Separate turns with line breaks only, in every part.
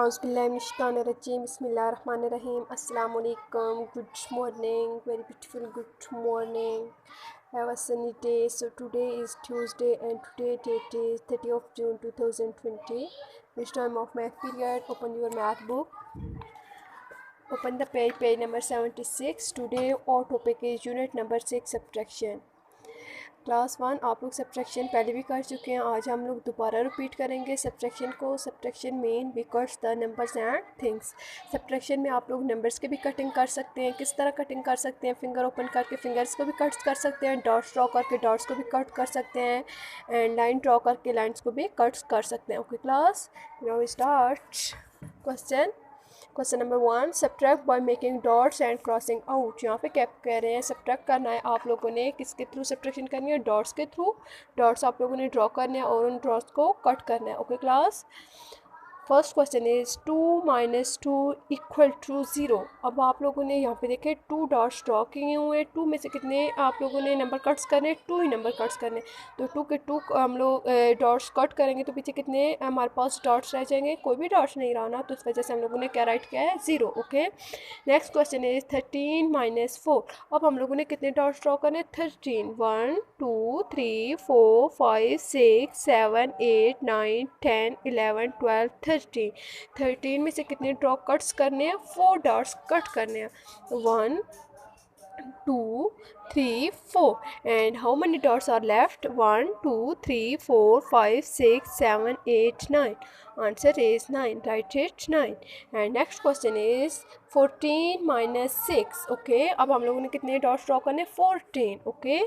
Auzubillahiminash-shaytanir-rajim. Bismillahir-rahmanir-rahim. Assalamu alaikum. Good morning. Very beautiful good morning. Have a sunny day. So today is Tuesday and today date is 30th of June 2020. Which time of math period? Open your math book. Open the page number 76. Today our topic is unit number 6 subtraction. Class 1 आप लोग subtraction पहले भी कर चुके हैं। आज हम लोग दोबारा रिपीट करेंगे सब्ट्रैक्शन को। Subtraction mean because the numbers and things. Subtraction में आप लोग नंबर्स की भी कटिंग कर सकते हैं। किस तरह कटिंग कर सकते हैं? फिंगर ओपन करके फिंगर्स को भी कट कर सकते हैं, डॉट्स ड्रॉ करके डॉट्स को भी कट कर सकते हैं, एंड लाइन ड्रॉ करके लाइन्स को भी कट कर सकते हैं। Okay class, now start question number 1, subtract by making dots and crossing out. यहाँ पे क्या कह रहे हैं? सब्ट्रैक्ट करना है आप लोगों ने। किसके थ्रू सब्ट्रैक्शन करनी है? डॉट्स के थ्रू। डॉट्स आप लोगों ने ड्रॉ करने हैं और उन डॉट्स को कट करना है। Okay class, first question is 2 - 2 = 0। अब आप लोगों ने यहाँ पे देखे 2 डॉट्स ड्रॉ किए हुए हैं। 2 में से कितने आप लोगों ने नंबर कट्स करने? 2 ही नंबर कट्स करने। तो 2 के 2 हम लोग डॉट्स कट करेंगे तो पीछे कितने हमारे पास डॉट्स रह जाएंगे? कोई भी डॉट्स नहीं रहा ना, तो इस वजह से हम लोगों ने क्या राइट किया है? 0। Okay, next question is 13 - 4। अब हम लोगों ने कितने डॉट्स ड्रॉ करने? 13। 1 2 3 4 5 6 7 8 9 10 11 12 13। 13 में से कितने ड्रॉ कट्स करने हैं? 4 डॉट्स कट करने हैं। 1 2 3 4, and how many dots are left? 1 2 3 4 5 6 7 8 9. Answer is 9. Write it 9. And next question is 14 - 6. Okay, अब हम लोगों ने कितने डॉट्स ड्रॉ करने? 14. Okay,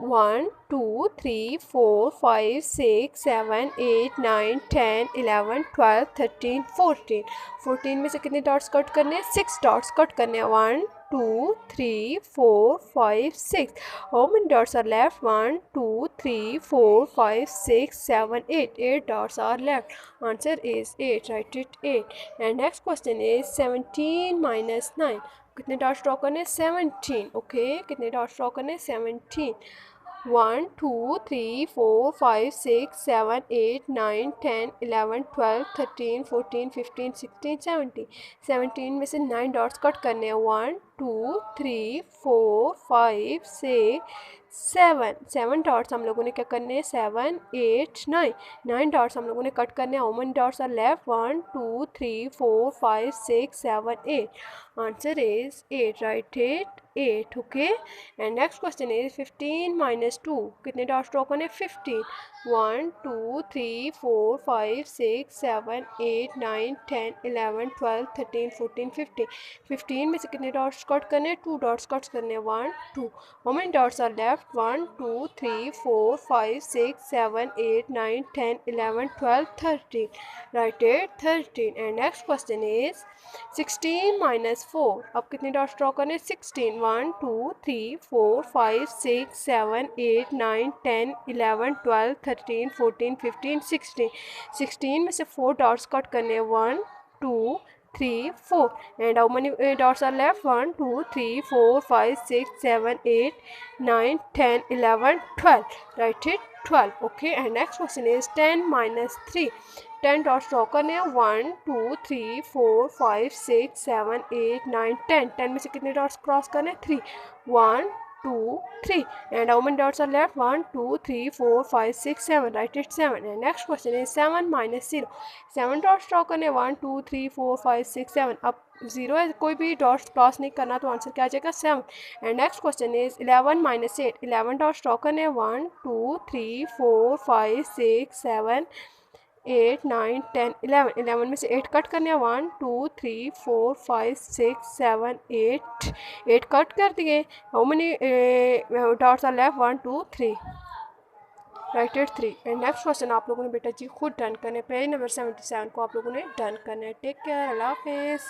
1 2 3 4 5 6 7 8 9 10 11 12 13 14। 14 में से कितने डॉट्स कट करने हैं? 6 डॉट्स कट करने हैं। 1 2 3 4 5 6। How many dots are left? 1 2 3 4 5 6 7 8। 8 dots are left. Answer is 8. Right it 8। And next question is 17 - 9। कितने डॉट्स ड्रॉ करने? 17। ओके, कितने डॉट्स ड्रॉ करने? 17। 1 2 3 4 5 6 7 8 9 10 11 12 13 14 15 16 17। 17 में से 9 डॉट्स कट करने हैं। 1 2 3 4 5 6 7। 7 डॉट्स हम लोगों ने क्या करने हैं? 7 8 9। 9 डॉट्स हम लोगों ने कट करने हैं। How many dots are left? 1 2 3 4 5 6 7 8। Answer is 8. Right it 8. Okay, and next question is 15 - 2। कितने डॉट्स ड्रॉ करने? 15। 1 2 3 4 5 6 7 8 9 10 11 12 13 14 15। 15 में से कितने डॉट्स कट करने? 2 डॉट्स कट करने। 1 2। How many dots are left? 1 2 3 4 5 6 7 8 9 10 11 12 13। Right it 13। And next question is 16 - 4। अब कितने dots draw करने? 16। 1 2 3 4 5 6 7 8 9 10 11 12 13 14 15 16। 16 में से 4 डॉट्स कट करने। 1 2 3 4, and how many dots are left? 1 2 3 4 5 6 7 8 9 10 11 12. Write it 12. Okay, and next question is 10 - 3. 10 dots draw करने हैं। 1 2 3 4 5 6 7 8 9 10। 10 में से कितने डॉट्स क्रॉस करने? 3। 1 2 3, and how many dots are left? 1 2 3 4 5 6 7. Write it 7. And next question is 7 - 0. 7 dots draw करने। 1 2 3 4 5 6 7। अब 0 है, कोई भी डॉट्स क्रॉस नहीं करना, तो आंसर क्या आ जाएगा? 7। And next question is 11 - 8। 11 dots draw करने। 1 2 3 4 5 6 7 8 9 10 11। 11 में से 8 कट करने हैं। 1 2 3 4 5 6 7 8। 8 कट कर दिए। How many dots are left? 1 2 3। Right it 3। And next question आप लोगों ने बेटा जी खुद डन करने। पेज नंबर 77 को आप लोगों ने डन करना है। टेक केयर, अल्लाह हाफिज़।